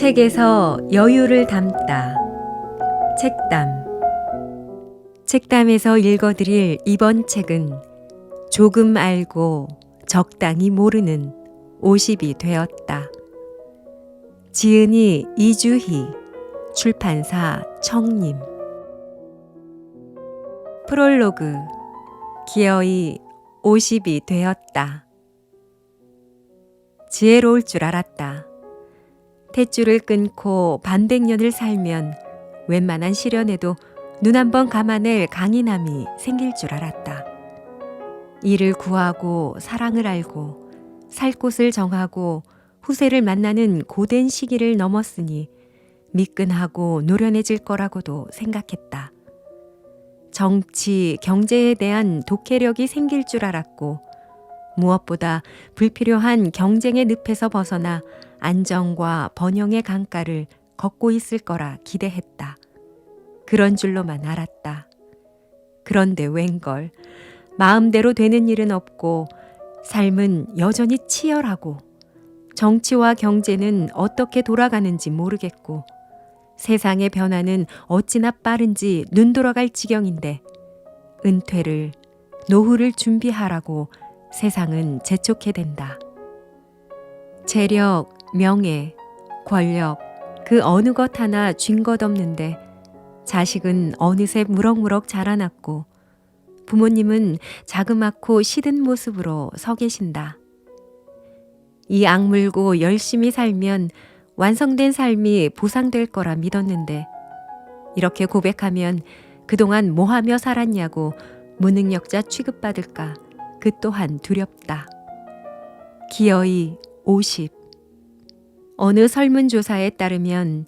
책에서 여유를 담다. 책담. 책담에서 읽어드릴 이번 책은 조금 알고 적당히 모르는 50이 되었다. 지은이 이주희, 출판사 청림. 프롤로그. 기어이 50이 되었다. 지혜로울 줄 알았다. 탯줄을 끊고 반백년을 살면 웬만한 시련에도 눈 한 번 감아낼 강인함이 생길 줄 알았다. 일을 구하고 사랑을 알고 살 곳을 정하고 후세를 만나는 고된 시기를 넘었으니 미끈하고 노련해질 거라고도 생각했다. 정치, 경제에 대한 독해력이 생길 줄 알았고 무엇보다 불필요한 경쟁의 늪에서 벗어나 안정과 번영의 강가를 걷고 있을 거라 기대했다. 그런 줄로만 알았다. 그런데 웬걸, 마음대로 되는 일은 없고 삶은 여전히 치열하고 정치와 경제는 어떻게 돌아가는지 모르겠고 세상의 변화는 어찌나 빠른지 눈 돌아갈 지경인데 은퇴를, 노후를 준비하라고 세상은 재촉해 댄다. 재력, 명예, 권력, 그 어느 것 하나 쥔 것 없는데 자식은 어느새 무럭무럭 자라났고 부모님은 자그맣고 시든 모습으로 서 계신다. 이 악물고 열심히 살면 완성된 삶이 보상될 거라 믿었는데 이렇게 고백하면 그동안 뭐 하며 살았냐고 무능력자 취급받을까 그 또한 두렵다. 기어이 50. 어느 설문조사에 따르면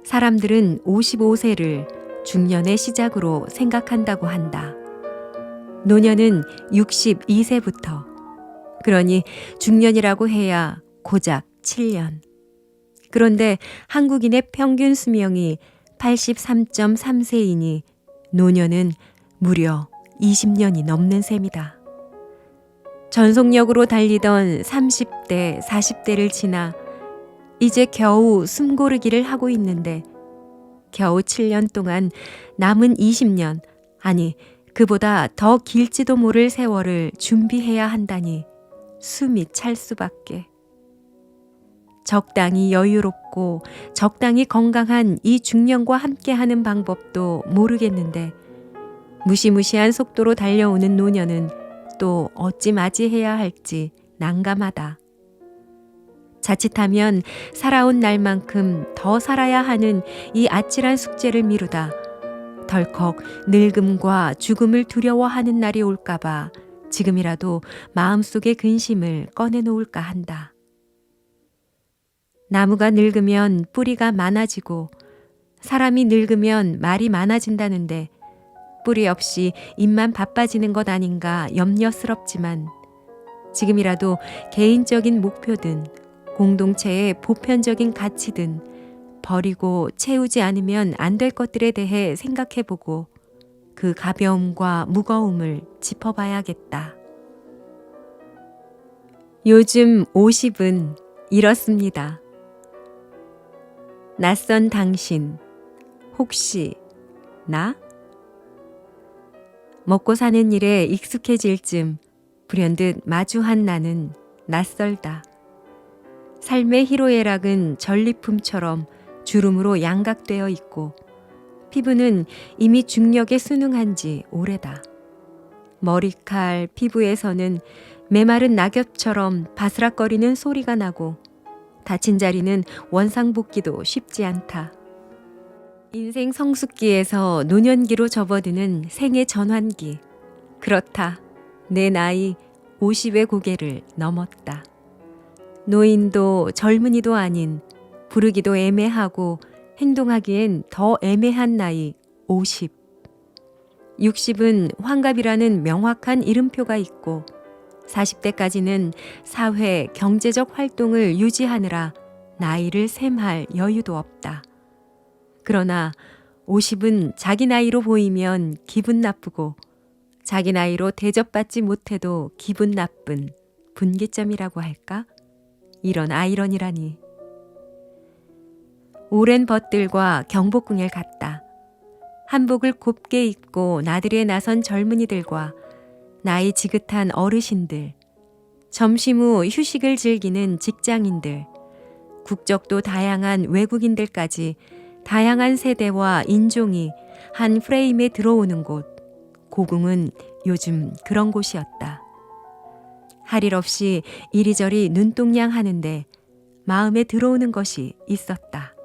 사람들은 55세를 중년의 시작으로 생각한다고 한다. 노년은 62세부터. 그러니 중년이라고 해야 고작 7년. 그런데 한국인의 평균 수명이 83.3세이니 노년은 무려 20년이 넘는 셈이다. 전속력으로 달리던 30대, 40대를 지나 이제 겨우 숨고르기를 하고 있는데 겨우 7년 동안 남은 20년, 아니 그보다 더 길지도 모를 세월을 준비해야 한다니 숨이 찰 수밖에. 적당히 여유롭고 적당히 건강한 이 중년과 함께하는 방법도 모르겠는데 무시무시한 속도로 달려오는 노년은 또 어찌 맞이해야 할지 난감하다. 자칫하면 살아온 날만큼 더 살아야 하는 이 아찔한 숙제를 미루다 덜컥 늙음과 죽음을 두려워하는 날이 올까봐 지금이라도 마음속의 근심을 꺼내놓을까 한다. 나무가 늙으면 뿌리가 많아지고 사람이 늙으면 말이 많아진다는데 뿌리 없이 입만 바빠지는 것 아닌가 염려스럽지만 지금이라도 개인적인 목표든 공동체의 보편적인 가치든 버리고 채우지 않으면 안 될 것들에 대해 생각해보고 그 가벼움과 무거움을 짚어봐야겠다. 요즘 50은 이렇습니다. 낯선 당신, 혹시 나? 먹고 사는 일에 익숙해질 쯤 불현듯 마주한 나는 낯설다. 삶의 희로애락은 전리품처럼 주름으로 양각되어 있고 피부는 이미 중력에 순응한 지 오래다. 머리칼, 피부에서는 메마른 낙엽처럼 바스락거리는 소리가 나고 다친 자리는 원상복귀도 쉽지 않다. 인생 성숙기에서 노년기로 접어드는 생의 전환기. 그렇다. 내 나이 50의 고개를 넘었다. 노인도 젊은이도 아닌 부르기도 애매하고 행동하기엔 더 애매한 나이 50. 60은 환갑이라는 명확한 이름표가 있고 40대까지는 사회, 경제적 활동을 유지하느라 나이를 셈할 여유도 없다. 그러나 50은 자기 나이로 보이면 기분 나쁘고 자기 나이로 대접받지 못해도 기분 나쁜 분기점이라고 할까? 이런 아이러니라니. 오랜 벗들과 경복궁을 갔다. 한복을 곱게 입고 나들이에 나선 젊은이들과 나이 지긋한 어르신들, 점심 후 휴식을 즐기는 직장인들, 국적도 다양한 외국인들까지 다양한 세대와 인종이 한 프레임에 들어오는 곳, 고궁은 요즘 그런 곳이었다. 할 일 없이 이리저리 눈동냥 하는데 마음에 들어오는 것이 있었다.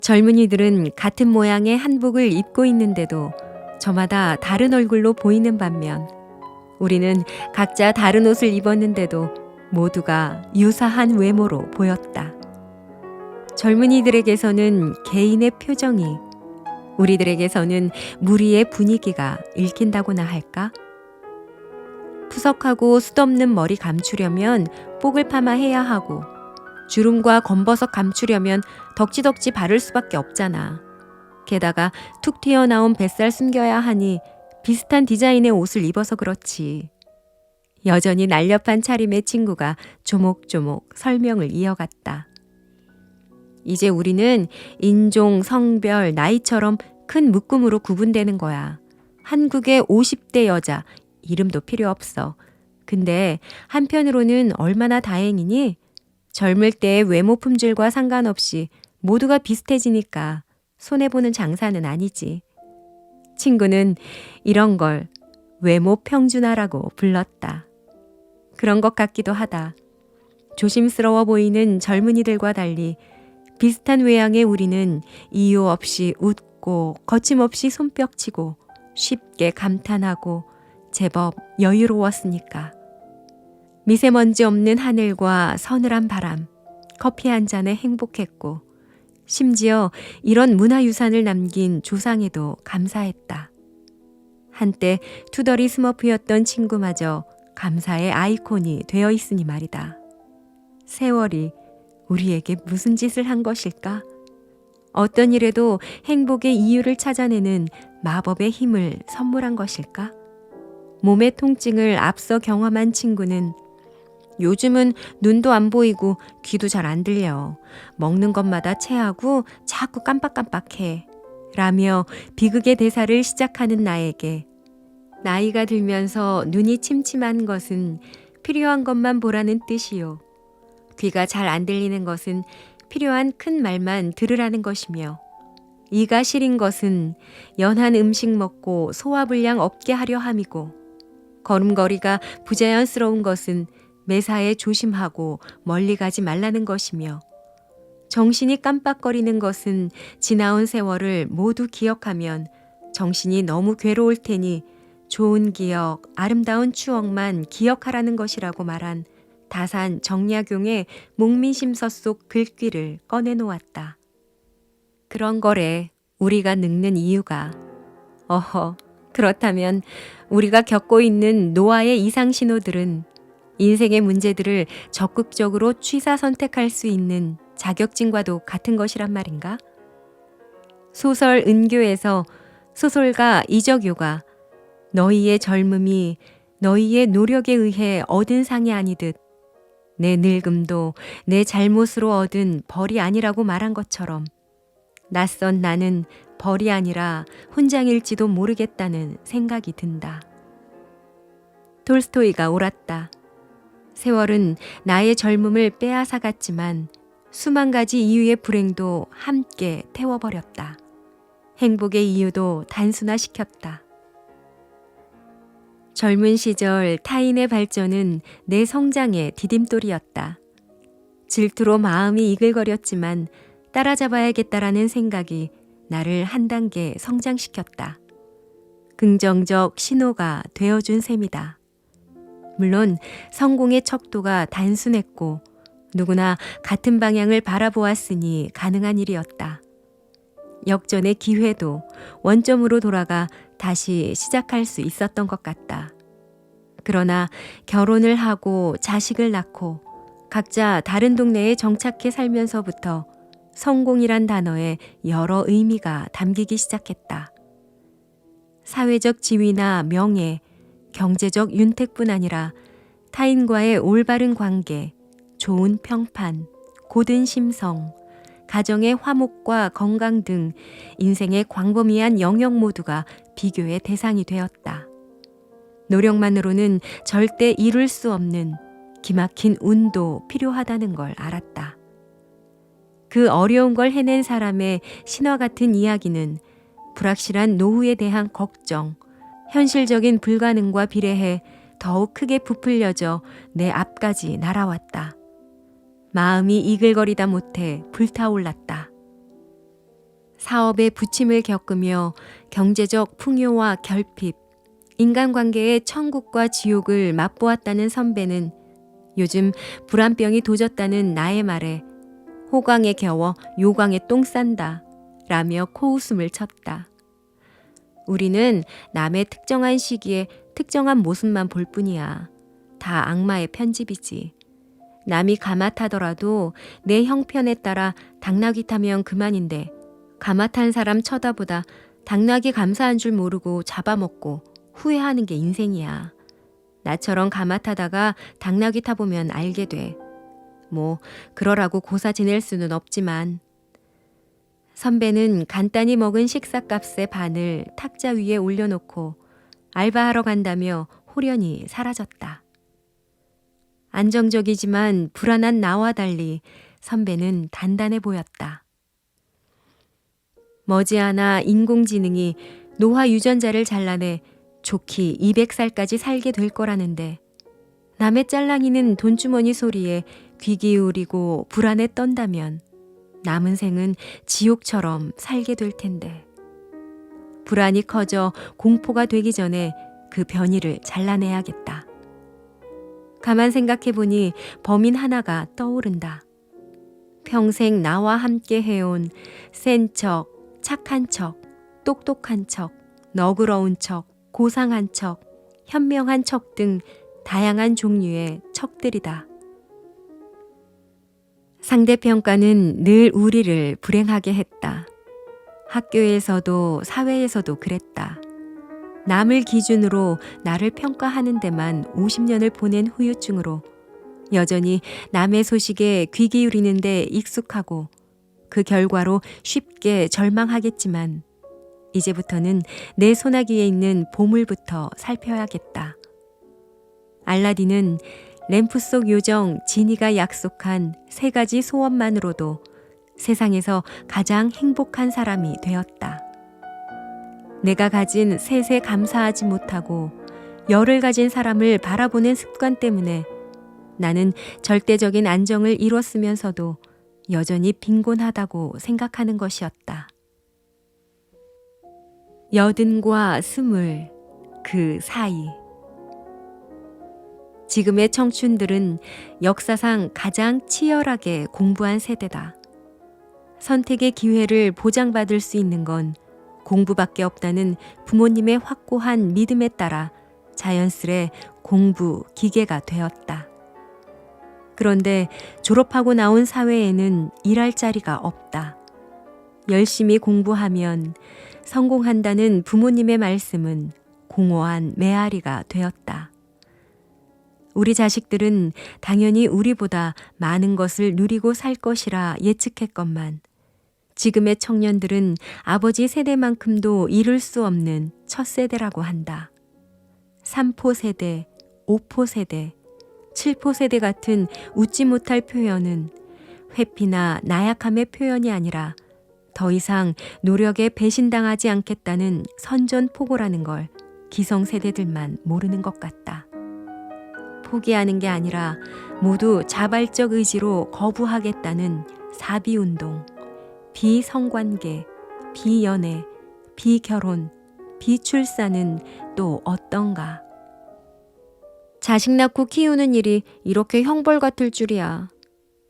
젊은이들은 같은 모양의 한복을 입고 있는데도 저마다 다른 얼굴로 보이는 반면 우리는 각자 다른 옷을 입었는데도 모두가 유사한 외모로 보였다. 젊은이들에게서는 개인의 표정이, 우리들에게서는 무리의 분위기가 읽힌다고나 할까? 푸석하고 숱없는 머리 감추려면 뽁을 파마해야 하고 주름과 검버섯 감추려면 덕지덕지 바를 수밖에 없잖아. 게다가 툭 튀어나온 뱃살 숨겨야 하니 비슷한 디자인의 옷을 입어서 그렇지. 여전히 날렵한 차림의 친구가 조목조목 설명을 이어갔다. 이제 우리는 인종, 성별, 나이처럼 큰 묶음으로 구분되는 거야. 한국의 50대 여자, 이름도 필요 없어. 근데 한편으로는 얼마나 다행이니? 젊을 때의 외모 품질과 상관없이 모두가 비슷해지니까 손해보는 장사는 아니지. 친구는 이런 걸 외모 평준화라고 불렀다. 그런 것 같기도 하다. 조심스러워 보이는 젊은이들과 달리 비슷한 외양의 우리는 이유 없이 웃고 거침없이 손뼉치고 쉽게 감탄하고 제법 여유로웠으니까. 미세먼지 없는 하늘과 서늘한 바람, 커피 한 잔에 행복했고 심지어 이런 문화유산을 남긴 조상에도 감사했다. 한때 투덜이 스머프였던 친구마저 감사의 아이콘이 되어 있으니 말이다. 세월이 우리에게 무슨 짓을 한 것일까? 어떤 일에도 행복의 이유를 찾아내는 마법의 힘을 선물한 것일까? 몸의 통증을 앞서 경험한 친구는 요즘은 눈도 안 보이고 귀도 잘 안 들려. 먹는 것마다 체하고 자꾸 깜빡깜빡해. 라며 비극의 대사를 시작하는 나에게 나이가 들면서 눈이 침침한 것은 필요한 것만 보라는 뜻이요. 귀가 잘 안 들리는 것은 필요한 큰 말만 들으라는 것이며 이가 시린 것은 연한 음식 먹고 소화불량 없게 하려 함이고 걸음걸이가 부자연스러운 것은 매사에 조심하고 멀리 가지 말라는 것이며 정신이 깜빡거리는 것은 지나온 세월을 모두 기억하면 정신이 너무 괴로울 테니 좋은 기억, 아름다운 추억만 기억하라는 것이라고 말한 다산 정약용의 목민심서 속 글귀를 꺼내놓았다. 그런 거래 우리가 늙는 이유가. 어허, 그렇다면 우리가 겪고 있는 노화의 이상 신호들은 인생의 문제들을 적극적으로 취사 선택할 수 있는 자격증과도 같은 것이란 말인가? 소설 은교에서 소설가 이적요가 너희의 젊음이 너희의 노력에 의해 얻은 상이 아니듯 내 늙음도 내 잘못으로 얻은 벌이 아니라고 말한 것처럼 낯선 나는 벌이 아니라 훈장일지도 모르겠다는 생각이 든다. 톨스토이가 옳았다. 세월은 나의 젊음을 빼앗아갔지만 수만 가지 이유의 불행도 함께 태워버렸다. 행복의 이유도 단순화시켰다. 젊은 시절 타인의 발전은 내 성장의 디딤돌이었다. 질투로 마음이 이글거렸지만 따라잡아야겠다라는 생각이 나를 한 단계 성장시켰다. 긍정적 신호가 되어준 셈이다. 물론 성공의 척도가 단순했고 누구나 같은 방향을 바라보았으니 가능한 일이었다. 역전의 기회도 원점으로 돌아가 다시 시작할 수 있었던 것 같다. 그러나 결혼을 하고 자식을 낳고 각자 다른 동네에 정착해 살면서부터 성공이란 단어에 여러 의미가 담기기 시작했다. 사회적 지위나 명예, 경제적 윤택뿐 아니라 타인과의 올바른 관계, 좋은 평판, 고든 심성, 가정의 화목과 건강 등 인생의 광범위한 영역 모두가 비교의 대상이 되었다. 노력만으로는 절대 이룰 수 없는 기막힌 운도 필요하다는 걸 알았다. 그 어려운 걸 해낸 사람의 신화 같은 이야기는 불확실한 노후에 대한 걱정, 현실적인 불가능과 비례해 더욱 크게 부풀려져 내 앞까지 날아왔다. 마음이 이글거리다 못해 불타올랐다. 사업에 부침을 겪으며 경제적 풍요와 결핍, 인간관계의 천국과 지옥을 맛보았다는 선배는 요즘 불안병이 도졌다는 나의 말에 호강에 겨워 요강에 똥 싼다 라며 코웃음을 쳤다. 우리는 남의 특정한 시기에 특정한 모습만 볼 뿐이야. 다 악마의 편집이지. 남이 가마 타더라도 내 형편에 따라 당나귀 타면 그만인데 가마 탄 사람 쳐다보다 당나귀 감사한 줄 모르고 잡아먹고 후회하는 게 인생이야. 나처럼 가마 타다가 당나귀 타보면 알게 돼. 뭐 그러라고 고사 지낼 수는 없지만. 선배는 간단히 먹은 식사값의 반을 탁자 위에 올려놓고 알바하러 간다며 호련히 사라졌다. 안정적이지만 불안한 나와 달리 선배는 단단해 보였다. 머지않아 인공지능이 노화 유전자를 잘라내 좋기 200살까지 살게 될 거라는데 남의 짤랑이는 돈주머니 소리에 귀 기울이고 불안에 떤다면 남은 생은 지옥처럼 살게 될 텐데 불안이 커져 공포가 되기 전에 그 변이를 잘라내야겠다. 가만 생각해보니 범인 하나가 떠오른다. 평생 나와 함께 해온 센 척, 착한 척, 똑똑한 척, 너그러운 척, 고상한 척, 현명한 척 등 다양한 종류의 척들이다. 상대평가는 늘 우리를 불행하게 했다. 학교에서도 사회에서도 그랬다. 남을 기준으로 나를 평가하는 데만 50년을 보낸 후유증으로 여전히 남의 소식에 귀 기울이는 데 익숙하고 그 결과로 쉽게 절망하겠지만 이제부터는 내 소나기에 있는 보물부터 살펴야겠다. 알라딘은 램프 속 요정 지니가 약속한 3가지 소원만으로도 세상에서 가장 행복한 사람이 되었다. 내가 가진 셋에 감사하지 못하고 열을 가진 사람을 바라보는 습관 때문에 나는 절대적인 안정을 이뤘으면서도 여전히 빈곤하다고 생각하는 것이었다. 80과 20, 그 사이. 지금의 청춘들은 역사상 가장 치열하게 공부한 세대다. 선택의 기회를 보장받을 수 있는 건 공부밖에 없다는 부모님의 확고한 믿음에 따라 자연스레 공부 기계가 되었다. 그런데 졸업하고 나온 사회에는 일할 자리가 없다. 열심히 공부하면 성공한다는 부모님의 말씀은 공허한 메아리가 되었다. 우리 자식들은 당연히 우리보다 많은 것을 누리고 살 것이라 예측했건만 지금의 청년들은 아버지 세대만큼도 이룰 수 없는 첫 세대라고 한다. 3포 세대, 5포 세대, 7포 세대 같은 웃지 못할 표현은 회피나 나약함의 표현이 아니라 더 이상 노력에 배신당하지 않겠다는 선전포고라는 걸 기성세대들만 모르는 것 같다. 포기하는 게 아니라 모두 자발적 의지로 거부하겠다는 사비운동, 비성관계, 비연애, 비결혼, 비출산은 또 어떤가? 자식 낳고 키우는 일이 이렇게 형벌 같을 줄이야.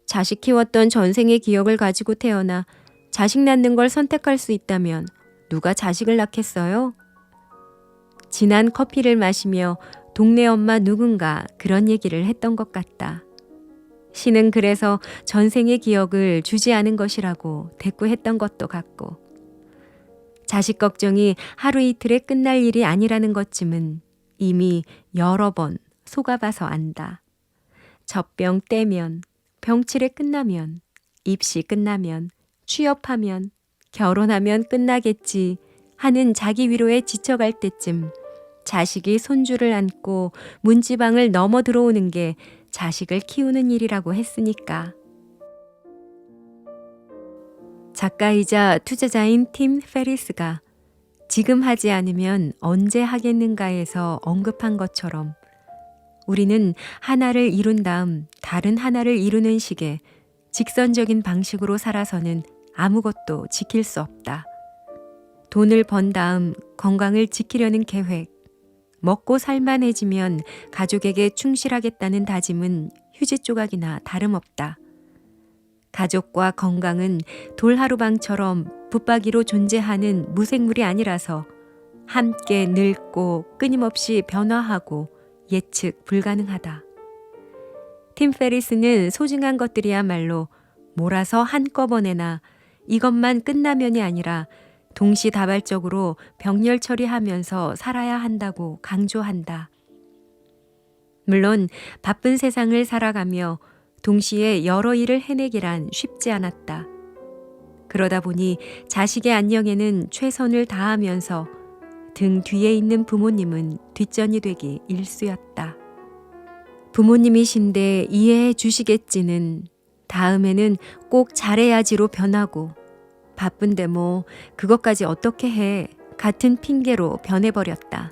자식 키웠던 전생의 기억을 가지고 태어나 자식 낳는 걸 선택할 수 있다면 누가 자식을 낳겠어요? 진한 커피를 마시며 동네 엄마 누군가 그런 얘기를 했던 것 같다. 신은 그래서 전생의 기억을 주지 않은 것이라고 대꾸했던 것도 같고 자식 걱정이 하루 이틀에 끝날 일이 아니라는 것쯤은 이미 여러 번 속아봐서 안다. 젖병 떼면, 병치레 끝나면, 입시 끝나면, 취업하면, 결혼하면 끝나겠지 하는 자기 위로에 지쳐갈 때쯤 자식이 손주를 안고 문지방을 넘어 들어오는 게 자식을 키우는 일이라고 했으니까. 작가이자 투자자인 팀 페리스가 지금 하지 않으면 언제 하겠는가에서 언급한 것처럼 우리는 하나를 이룬 다음 다른 하나를 이루는 식의 직선적인 방식으로 살아서는 아무것도 지킬 수 없다. 돈을 번 다음 건강을 지키려는 계획, 먹고 살만해지면 가족에게 충실하겠다는 다짐은 휴지 조각이나 다름없다. 가족과 건강은 돌하루방처럼 붙박이로 존재하는 무생물이 아니라서 함께 늙고 끊임없이 변화하고 예측 불가능하다. 팀 페리스는 소중한 것들이야말로 몰아서 한꺼번에나 이것만 끝나면이 아니라 동시다발적으로 병렬 처리하면서 살아야 한다고 강조한다. 물론 바쁜 세상을 살아가며 동시에 여러 일을 해내기란 쉽지 않았다. 그러다 보니 자식의 안녕에는 최선을 다하면서 등 뒤에 있는 부모님은 뒷전이 되기 일쑤였다. 부모님이신데 이해해 주시겠지는 다음에는 꼭 잘해야지로 변하고 바쁜데 뭐 그것까지 어떻게 해 같은 핑계로 변해버렸다.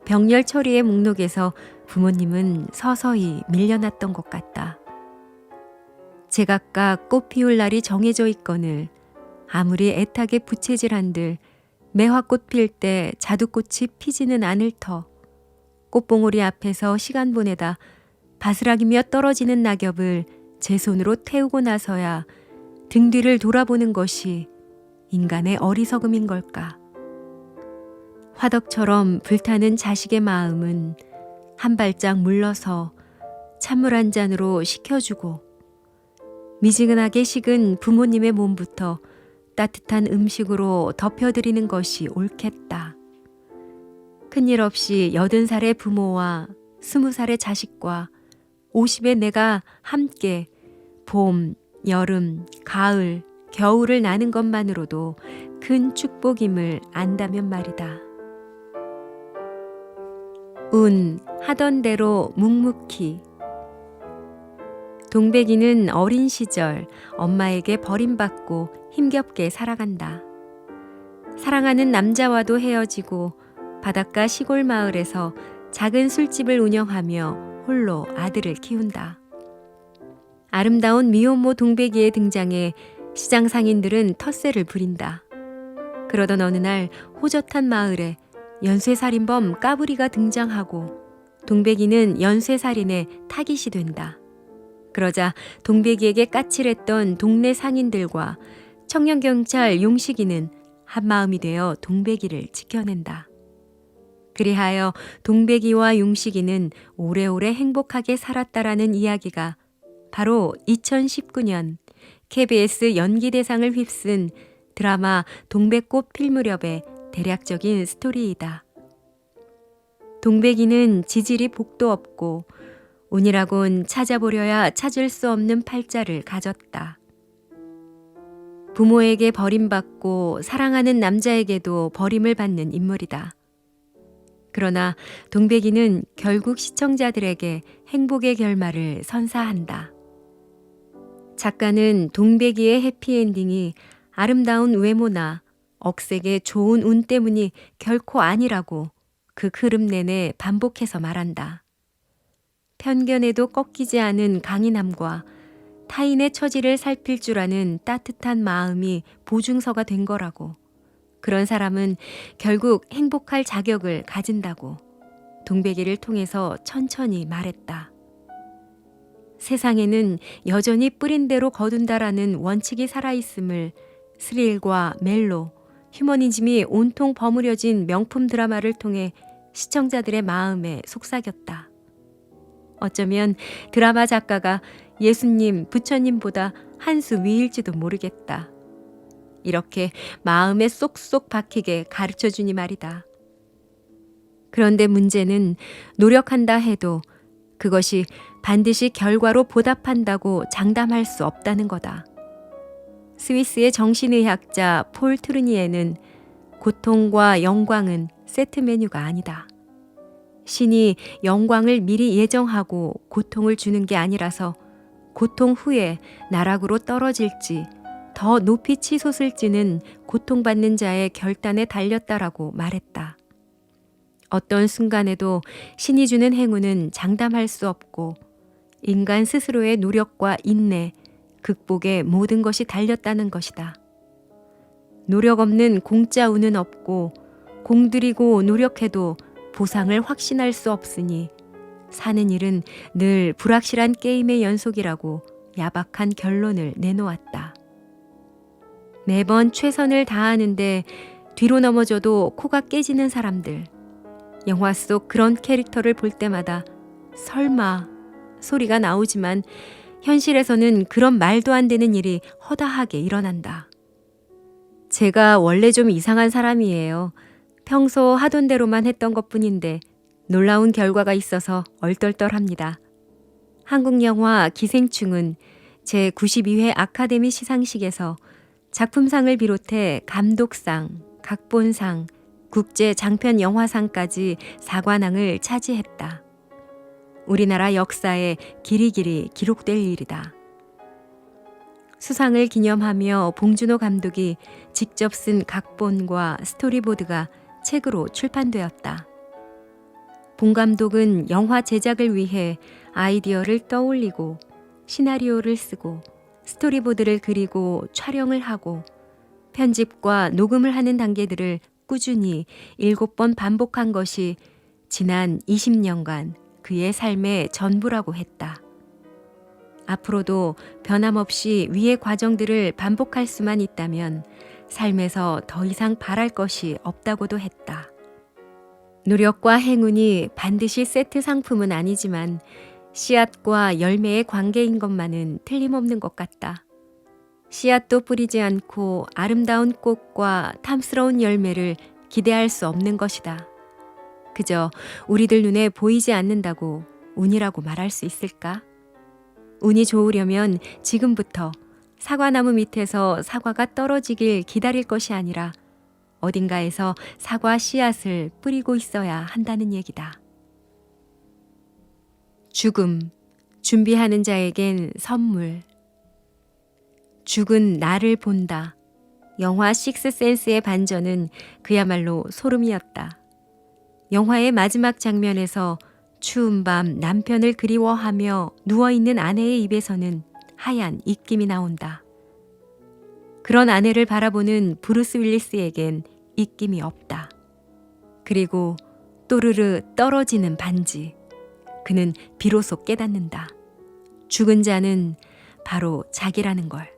병렬 처리의 목록에서 부모님은 서서히 밀려났던 것 같다. 제각각 꽃 피울 날이 정해져 있거늘 아무리 애타게 부채질한들 매화꽃 필 때 자두꽃이 피지는 않을 터 꽃봉오리 앞에서 시간 보내다 바스락이며 떨어지는 낙엽을 제 손으로 태우고 나서야 등 뒤를 돌아보는 것이 인간의 어리석음인 걸까. 화덕처럼 불타는 자식의 마음은 한 발짝 물러서 찬물 한 잔으로 식혀주고 미지근하게 식은 부모님의 몸부터 따뜻한 음식으로 덮여드리는 것이 옳겠다. 큰일 없이 80살의 부모와 20살의 자식과 50의 내가 함께 봄, 여름, 가을, 겨울을 나는 것만으로도 큰 축복임을 안다면 말이다. 운 하던 대로 묵묵히. 동백이는 어린 시절 엄마에게 버림받고 힘겹게 살아간다. 사랑하는 남자와도 헤어지고 바닷가 시골 마을에서 작은 술집을 운영하며 홀로 아들을 키운다. 아름다운 미혼모 동백이의 등장에 시장 상인들은 텃세를 부린다. 그러던 어느 날 호젓한 마을에 연쇄살인범 까불이가 등장하고 동백이는 연쇄살인의 타깃이 된다. 그러자 동백이에게 까칠했던 동네 상인들과 청년경찰 용식이는 한마음이 되어 동백이를 지켜낸다. 그리하여 동백이와 용식이는 오래오래 행복하게 살았다라는 이야기가 바로 2019년 KBS 연기대상을 휩쓴 드라마 동백꽃 필 무렵의 대략적인 스토리이다. 동백이는 지질이 복도 없고 운이라곤 찾아보려야 찾을 수 없는 팔자를 가졌다. 부모에게 버림받고 사랑하는 남자에게도 버림을 받는 인물이다. 그러나 동백이는 결국 시청자들에게 행복의 결말을 선사한다. 작가는 동백이의 해피엔딩이 아름다운 외모나 억색의 좋은 운 때문이 결코 아니라고 그 흐름 내내 반복해서 말한다. 편견에도 꺾이지 않은 강인함과 타인의 처지를 살필 줄 아는 따뜻한 마음이 보증서가 된 거라고. 그런 사람은 결국 행복할 자격을 가진다고 동백이를 통해서 천천히 말했다. 세상에는 여전히 뿌린 대로 거둔다라는 원칙이 살아있음을 스릴과 멜로, 휴머니즘이 온통 버무려진 명품 드라마를 통해 시청자들의 마음에 속삭였다. 어쩌면 드라마 작가가 예수님, 부처님보다 한 수 위일지도 모르겠다. 이렇게 마음에 쏙쏙 박히게 가르쳐주니 말이다. 그런데 문제는 노력한다 해도 그것이 반드시 결과로 보답한다고 장담할 수 없다는 거다. 스위스의 정신의학자 폴 트루니에는 고통과 영광은 세트 메뉴가 아니다. 신이 영광을 미리 예정하고 고통을 주는 게 아니라서 고통 후에 나락으로 떨어질지 더 높이 치솟을지는 고통받는 자의 결단에 달렸다라고 말했다. 어떤 순간에도 신이 주는 행운은 장담할 수 없고 인간 스스로의 노력과 인내, 극복에 모든 것이 달렸다는 것이다. 노력 없는 공짜 운은 없고 공들이고 노력해도 보상을 확신할 수 없으니 사는 일은 늘 불확실한 게임의 연속이라고 야박한 결론을 내놓았다. 매번 최선을 다하는데 뒤로 넘어져도 코가 깨지는 사람들. 영화 속 그런 캐릭터를 볼 때마다 설마 소리가 나오지만 현실에서는 그런 말도 안 되는 일이 허다하게 일어난다. 제가 원래 좀 이상한 사람이에요. 평소 하던 대로만 했던 것뿐인데 놀라운 결과가 있어서 얼떨떨합니다. 한국 영화 기생충은 제92회 아카데미 시상식에서 작품상을 비롯해 감독상, 각본상, 국제 장편 영화상까지 4관왕을 차지했다. 우리나라 역사에 길이길이 기록될 일이다. 수상을 기념하며 봉준호 감독이 직접 쓴 각본과 스토리보드가 책으로 출판되었다. 봉 감독은 영화 제작을 위해 아이디어를 떠올리고 시나리오를 쓰고 스토리보드를 그리고 촬영을 하고 편집과 녹음을 하는 단계들을 꾸준히 7번 반복한 것이 지난 20년간 그의 삶의 전부라고 했다. 앞으로도 변함없이 위의 과정들을 반복할 수만 있다면 삶에서 더 이상 바랄 것이 없다고도 했다. 노력과 행운이 반드시 세트 상품은 아니지만 씨앗과 열매의 관계인 것만은 틀림없는 것 같다. 씨앗도 뿌리지 않고 아름다운 꽃과 탐스러운 열매를 기대할 수 없는 것이다. 그저 우리들 눈에 보이지 않는다고 운이라고 말할 수 있을까? 운이 좋으려면 지금부터 사과나무 밑에서 사과가 떨어지길 기다릴 것이 아니라 어딘가에서 사과 씨앗을 뿌리고 있어야 한다는 얘기다. 죽음, 준비하는 자에겐 선물. 죽은 나를 본다. 영화 식스센스의 반전은 그야말로 소름이었다. 영화의 마지막 장면에서 추운 밤 남편을 그리워하며 누워있는 아내의 입에서는 하얀 입김이 나온다. 그런 아내를 바라보는 브루스 윌리스에겐 입김이 없다. 그리고 또르르 떨어지는 반지. 그는 비로소 깨닫는다. 죽은 자는 바로 자기라는 걸.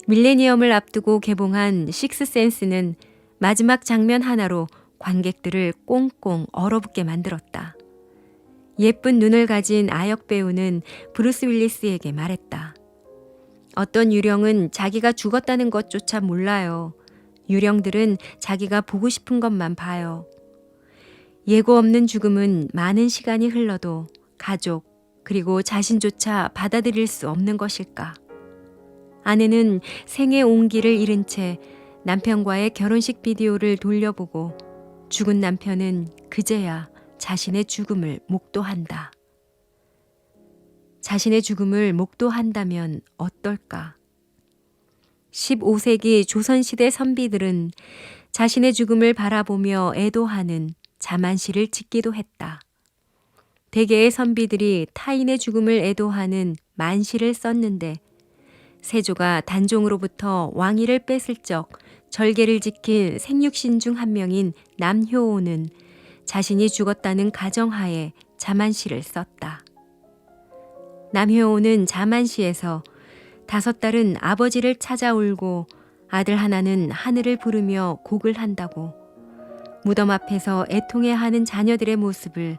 밀레니엄을 앞두고 개봉한 식스센스는 마지막 장면 하나로 관객들을 꽁꽁 얼어붙게 만들었다. 예쁜 눈을 가진 아역 배우는 브루스 윌리스에게 말했다. 어떤 유령은 자기가 죽었다는 것조차 몰라요. 유령들은 자기가 보고 싶은 것만 봐요. 예고 없는 죽음은 많은 시간이 흘러도 가족 그리고 자신조차 받아들일 수 없는 것일까? 아내는 생의 온기를 잃은 채 남편과의 결혼식 비디오를 돌려보고 죽은 남편은 그제야 자신의 죽음을 목도한다. 자신의 죽음을 목도한다면 어떨까? 15세기 조선시대 선비들은 자신의 죽음을 바라보며 애도하는 자만시를 짓기도 했다. 대개의 선비들이 타인의 죽음을 애도하는 만시를 썼는데 세조가 단종으로부터 왕위를 뺏을 적 절개를 지킨 생육신 중 한 명인 남효호는 자신이 죽었다는 가정하에 자만시를 썼다. 남효호는 자만시에서 5딸은 아버지를 찾아 울고 아들 하나는 하늘을 부르며 곡을 한다고 무덤 앞에서 애통해하는 자녀들의 모습을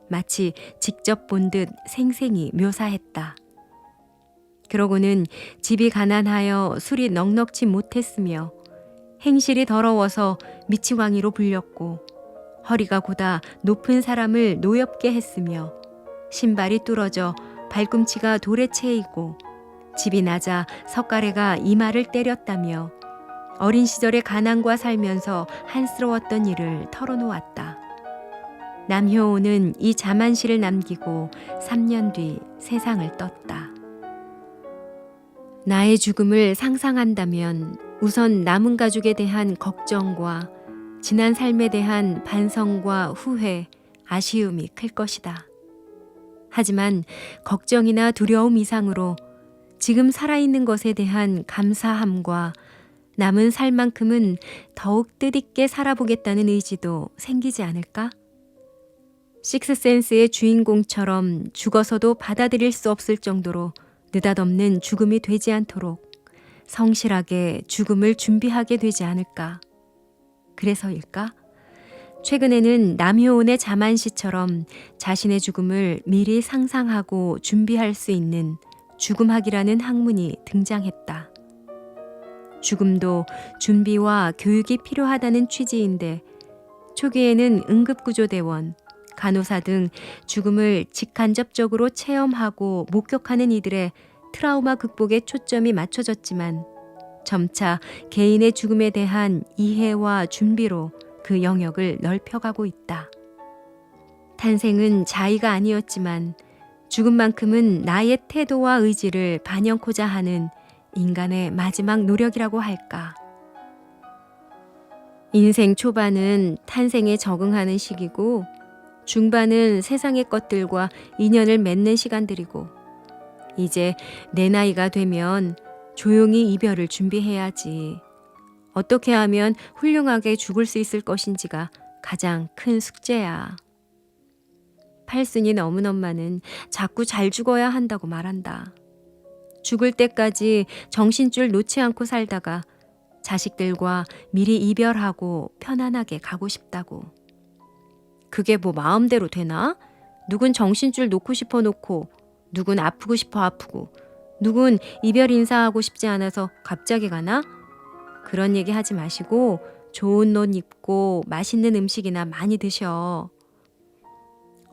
마치 직접 본 듯 생생히 묘사했다. 그러고는 집이 가난하여 술이 넉넉지 못했으며 행실이 더러워서 미치광이로 불렸고 허리가 고다 높은 사람을 노엽게 했으며 신발이 뚫어져 발꿈치가 돌에 채이고 집이 나자 석가래가 이마를 때렸다며 어린 시절의 가난과 살면서 한스러웠던 일을 털어놓았다. 남효호는 이 자만시를 남기고 3년 뒤 세상을 떴다. 나의 죽음을 상상한다면 우선 남은 가족에 대한 걱정과 지난 삶에 대한 반성과 후회, 아쉬움이 클 것이다. 하지만 걱정이나 두려움 이상으로 지금 살아있는 것에 대한 감사함과 남은 살만큼은 더욱 뜻있게 살아보겠다는 의지도 생기지 않을까? 식스센스의 주인공처럼 죽어서도 받아들일 수 없을 정도로 느닷없는 죽음이 되지 않도록 성실하게 죽음을 준비하게 되지 않을까? 그래서일까? 최근에는 남효은의 자만시처럼 자신의 죽음을 미리 상상하고 준비할 수 있는 죽음학이라는 학문이 등장했다. 죽음도 준비와 교육이 필요하다는 취지인데 초기에는 응급구조대원, 간호사 등 죽음을 직간접적으로 체험하고 목격하는 이들의 트라우마 극복에 초점이 맞춰졌지만 점차 개인의 죽음에 대한 이해와 준비로 그 영역을 넓혀가고 있다. 탄생은 자의가 아니었지만 죽음만큼은 나의 태도와 의지를 반영코자 하는 인간의 마지막 노력이라고 할까. 인생 초반은 탄생에 적응하는 시기고 중반은 세상의 것들과 인연을 맺는 시간들이고 이제 내 나이가 되면 조용히 이별을 준비해야지. 어떻게 하면 훌륭하게 죽을 수 있을 것인지가 가장 큰 숙제야. 팔순이 넘은 엄마는 자꾸 잘 죽어야 한다고 말한다. 죽을 때까지 정신줄 놓지 않고 살다가 자식들과 미리 이별하고 편안하게 가고 싶다고. 그게 뭐 마음대로 되나? 누군 정신줄 놓고 싶어 놓고, 누군 아프고 싶어 아프고, 누군 이별 인사하고 싶지 않아서 갑자기 가나? 그런 얘기 하지 마시고 좋은 옷 입고 맛있는 음식이나 많이 드셔.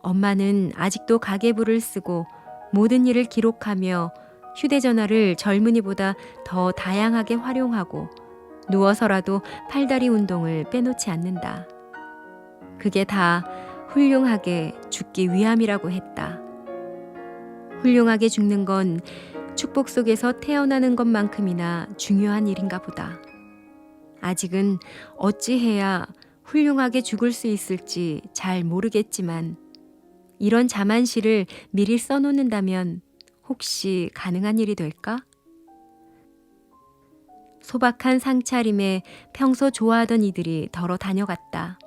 엄마는 아직도 가계부를 쓰고 모든 일을 기록하며 휴대전화를 젊은이보다 더 다양하게 활용하고 누워서라도 팔다리 운동을 빼놓지 않는다. 그게 다 훌륭하게 죽기 위함이라고 했다. 훌륭하게 죽는 건 축복 속에서 태어나는 것만큼이나 중요한 일인가 보다. 아직은 어찌해야 훌륭하게 죽을 수 있을지 잘 모르겠지만 이런 자만시를 미리 써놓는다면 혹시 가능한 일이 될까? 소박한 상차림에 평소 좋아하던 이들이 덜어 다녀갔다.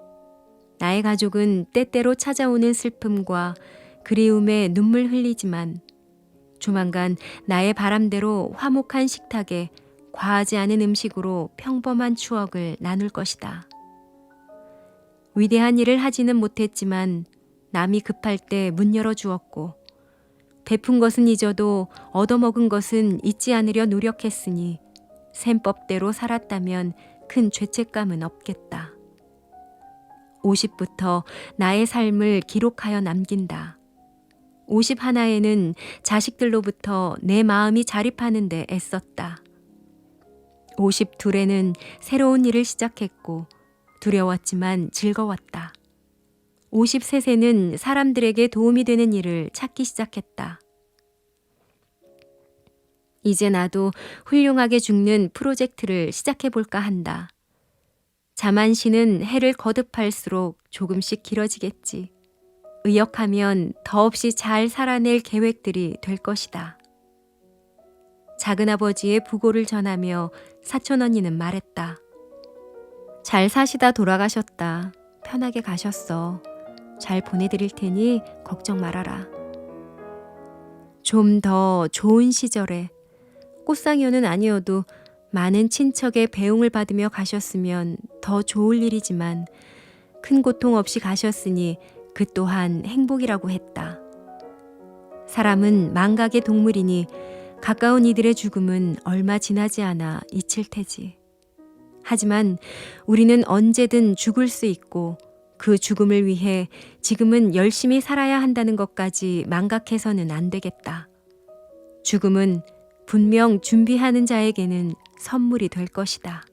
나의 가족은 때때로 찾아오는 슬픔과 그리움에 눈물 흘리지만 조만간 나의 바람대로 화목한 식탁에 과하지 않은 음식으로 평범한 추억을 나눌 것이다. 위대한 일을 하지는 못했지만 남이 급할 때 문 열어주었고 베푼 것은 잊어도 얻어먹은 것은 잊지 않으려 노력했으니 셈법대로 살았다면 큰 죄책감은 없겠다. 50부터 나의 삶을 기록하여 남긴다. 51에는 자식들로부터 내 마음이 자립하는 데 애썼다. 52에는 새로운 일을 시작했고 두려웠지만 즐거웠다. 53세는 사람들에게 도움이 되는 일을 찾기 시작했다. 이제 나도 훌륭하게 죽는 프로젝트를 시작해볼까 한다. 자만시는 해를 거듭할수록 조금씩 길어지겠지. 의역하면 더없이 잘 살아낼 계획들이 될 것이다. 작은아버지의 부고를 전하며 사촌언니는 말했다. 잘 사시다 돌아가셨다. 편하게 가셨어. 잘 보내드릴 테니 걱정 말아라. 좀 더 좋은 시절에 꽃상여는 아니어도 많은 친척의 배웅을 받으며 가셨으면 더 좋을 일이지만 큰 고통 없이 가셨으니 그 또한 행복이라고 했다. 사람은 망각의 동물이니 가까운 이들의 죽음은 얼마 지나지 않아 잊힐 테지. 하지만 우리는 언제든 죽을 수 있고 그 죽음을 위해 지금은 열심히 살아야 한다는 것까지 망각해서는 안 되겠다. 죽음은 분명 준비하는 자에게는 선물이 될 것이다.